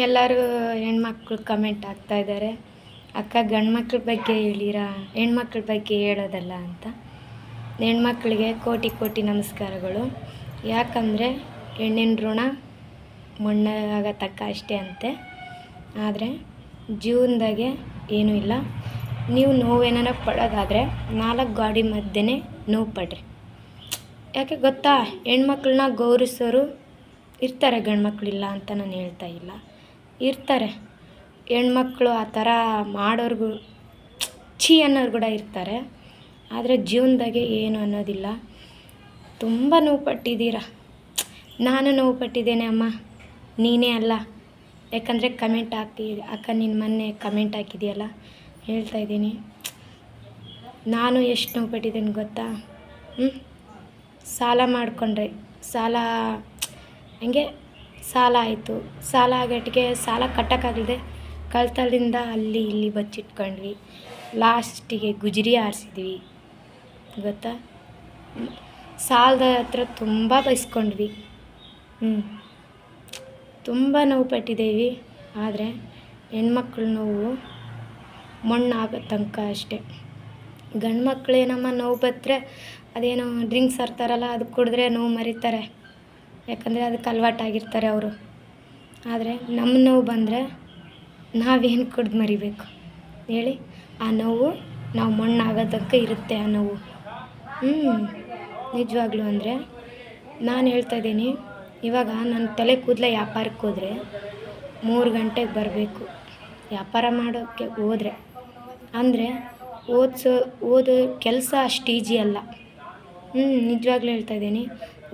ಎಲ್ಲರೂ ಹೆಣ್ಮಕ್ಳು ಕಮೆಂಟ್ ಹಾಕ್ತಾಯಿದ್ದಾರೆ, ಅಕ್ಕ ಗಂಡು ಮಕ್ಳ ಬಗ್ಗೆ ಹೇಳಿರಾ, ಹೆಣ್ಮಕ್ಳ ಬಗ್ಗೆ ಹೇಳೋದಲ್ಲ ಅಂತ. ಹೆಣ್ಮಕ್ಳಿಗೆ ಕೋಟಿ ಕೋಟಿ ನಮಸ್ಕಾರಗಳು. ಯಾಕಂದರೆ ಹೆಣ್ಣಿನ ಋಣ ಮಣ್ಣಾಗ ತಕ್ಕ ಅಷ್ಟೇ ಅಂತೆ. ಆದರೆ ಜೀವನದಾಗೆ ಏನೂ ಇಲ್ಲ. ನೀವು ನೋವೇನಾರ ಪಡೋದಾದರೆ 4 ಗಾಡಿ ಮಧ್ಯೆ ನೋವು ಪಡ್ರಿ. ಯಾಕೆ ಗೊತ್ತಾ, ಹೆಣ್ಮಕ್ಳನ್ನ ಗೌರವಿಸೋರು ಇರ್ತಾರೆ, ಗಂಡು ಮಕ್ಕಳಿಲ್ಲ ಅಂತ ನಾನು ಹೇಳ್ತಾ ಇಲ್ಲ, ಇರ್ತಾರೆ. ಹೆಣ್ಮಕ್ಳು ಆ ಥರ ಮಾಡೋರ್ಗೂ ಛೀ ಅನ್ನೋರು ಕೂಡ ಇರ್ತಾರೆ. ಆದರೆ ಜೀವನದಾಗೆ ಏನು ಅನ್ನೋದಿಲ್ಲ. ತುಂಬ ನೋವು ಪಟ್ಟಿದ್ದೀರ. ನಾನು ನೋವು ಪಟ್ಟಿದ್ದೇನೆ ಅಮ್ಮ, ನೀನೇ ಅಲ್ಲ. ಯಾಕಂದರೆ ಕಮೆಂಟ್ ಹಾಕಿ ಅಕ್ಕ ನೀನು ಮೊನ್ನೆ ಕಮೆಂಟ್ ಹಾಕಿದೆಯಲ್ಲ, ಹೇಳ್ತಾ ಇದ್ದೀನಿ, ನಾನು ಎಷ್ಟು ನೋವು ಪಟ್ಟಿದ್ದೇನೆ ಗೊತ್ತಾ. ಸಾಲ ಮಾಡಿಕೊಂಡ್ರೆ ಹಂಗೆ ಸಾಲ ಆಯಿತು. ಸಾಲ ಆಗಟ್ಟಿಗೆ ಸಾಲ ಕಟ್ಟೋಕ್ಕಾಗದೆ ಕಳ್ತನದಿಂದ ಅಲ್ಲಿ ಇಲ್ಲಿ ಬಚ್ಚಿಟ್ಕೊಂಡ್ವಿ. ಲಾಸ್ಟಿಗೆ ಗುಜರಿ ಆರಿಸಿದ್ವಿ ಗೊತ್ತಾ. ಸಾಲದ ಹತ್ರ ತುಂಬ ಬೈಸ್ಕೊಂಡ್ವಿ. ತುಂಬ ನೋವು ಪಟ್ಟಿದ್ದೀವಿ. ಆದರೆ ಹೆಣ್ಮಕ್ಳ ನೋವು ಮಣ್ಣಾಗೋ ತನಕ ಅಷ್ಟೇ. ಗಂಡು ಮಕ್ಕಳೇನಮ್ಮ ನೋವು ಬತ್ತರೆ ಅದೇನೋ ಡ್ರಿಂಕ್ಸ್ ತರ್ತಾರಲ್ಲ, ಅದು ಕುಡಿದ್ರೆ ನೋವು ಮರಿತಾರೆ. ಯಾಕಂದರೆ ಅದಕ್ಕೆ ಅಲವಾಟಾಗಿರ್ತಾರೆ ಅವರು. ಆದರೆ ನಮ್ಮ ನೋವು ಬಂದರೆ ನಾವೇನು ಕುಡ್ದು ಮರಿಬೇಕು ಹೇಳಿ. ಆ ನೋವು ನಾವು ಮಣ್ಣಾಗೋ ತನಕ ಇರುತ್ತೆ ಆ ನೋವು. ನಿಜವಾಗ್ಲೂ ಅಂದರೆ ನಾನು ಹೇಳ್ತಾಯಿದ್ದೀನಿ, ಇವಾಗ ನನ್ನ ತಲೆ ಕೂದಲೇ ವ್ಯಾಪಾರಕ್ಕೆ ಹೋದರೆ 3 ಗಂಟೆಗೆ ಬರಬೇಕು. ವ್ಯಾಪಾರ ಮಾಡೋಕ್ಕೆ ಹೋದರೆ ಅಂದರೆ ಓದೋ ಕೆಲಸ ಅಷ್ಟು ಈಜಿ ಅಲ್ಲ. ನಿಜವಾಗ್ಲೂ ಹೇಳ್ತಾಯಿದ್ದೀನಿ,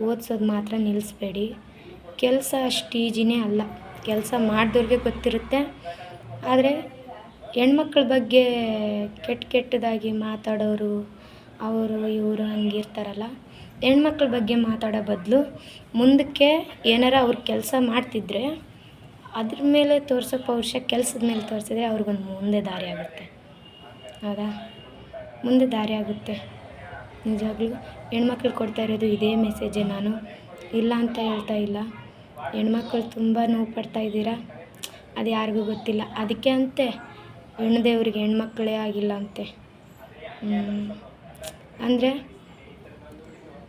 ಓದಿಸೋದು ಮಾತ್ರ ನಿಲ್ಲಿಸ್ಬೇಡಿ. ಕೆಲಸ ಅಷ್ಟು ಈಜಿನೇ ಅಲ್ಲ. ಕೆಲಸ ಮಾಡಿದವ್ರಿಗೆ ಗೊತ್ತಿರುತ್ತೆ. ಆದರೆ ಹೆಣ್ಮಕ್ಳ ಬಗ್ಗೆ ಕೆಟ್ಟದಾಗಿ ಮಾತಾಡೋರು, ಅವರು ಇವರು ಹಂಗಿರ್ತಾರಲ್ಲ, ಹೆಣ್ಮಕ್ಳ ಬಗ್ಗೆ ಮಾತಾಡೋ ಬದಲು ಮುಂದಕ್ಕೆ ಏನಾರ ಅವ್ರು ಕೆಲಸ ಮಾಡ್ತಿದ್ರೆ ಅದ್ರ ಮೇಲೆ ತೋರಿಸೋ ಪೌರುಷ ಕೆಲಸದ ಮೇಲೆ ತೋರಿಸಿದ್ರೆ ಅವ್ರಿಗೊಂದು ಮುಂದೆ ದಾರಿ ಆಗುತ್ತೆ. ಹೌದಾ, ಮುಂದೆ ದಾರಿ ಆಗುತ್ತೆ. ನಿಜವಾಗ್ಲೂ ಹೆಣ್ಮಕ್ಳು ಕೊಡ್ತಾ ಇರೋದು ಇದೇ ಮೆಸೇಜೇ. ನಾನು ಇಲ್ಲ ಅಂತ ಹೇಳ್ತಾ ಇಲ್ಲ. ಹೆಣ್ಮಕ್ಳು ತುಂಬ ನೋವು ಪಡ್ತಾಯಿದ್ದೀರಾ, ಅದು ಯಾರಿಗೂ ಗೊತ್ತಿಲ್ಲ. ಅದಕ್ಕೆ ಅಂತೆ ಹೆಣ್ದೇವ್ರಿಗೆ ಹೆಣ್ಮಕ್ಳೇ ಆಗಿಲ್ಲ ಅಂತೆ. ಅಂದರೆ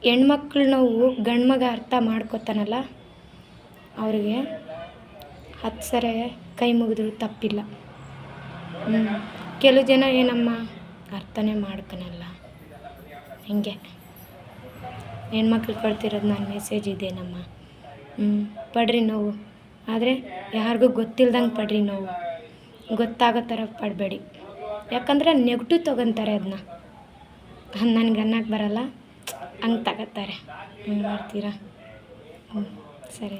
ಹೆಣ್ಮಕ್ಳು ನೋವು ಗಂಡು ಮಗ ಅರ್ಥ ಮಾಡ್ಕೊತಾನಲ್ಲ, ಅವ್ರಿಗೆ 10 ಸರಿ ಕೈ ಮುಗಿದ್ರು ತಪ್ಪಿಲ್ಲ. ಕೆಲವು ಜನ ಏನಮ್ಮ ಅರ್ಥನೇ ಮಾಡ್ಕೊಳಲ್ಲ. ಹಿಂಗೆ ಹೆಣ್ಮಕ್ಳು ಕೊಡ್ತಿರೋದು ನನ್ನ ಮೆಸೇಜ್ ಇದೇನಮ್ಮ. ಪಡ್ರಿ ನೋವು, ಆದರೆ ಯಾರಿಗೂ ಗೊತ್ತಿಲ್ದಂಗೆ ಪಡ್ರಿ ನೋವು. ಗೊತ್ತಾಗೋ ಥರ ಪಡಬೇಡಿ. ಯಾಕಂದರೆ ನೆಗೆಟಿವ್ ತೊಗೊತಾರೆ. ಅದನ್ನ ನನಗೆ ಅನ್ನಕ್ಕೆ ಬರಲ್ಲ, ಹಂಗೆ ತಗೋತಾರೆ. ಮಾಡ್ತೀರಾ? ಸರಿ.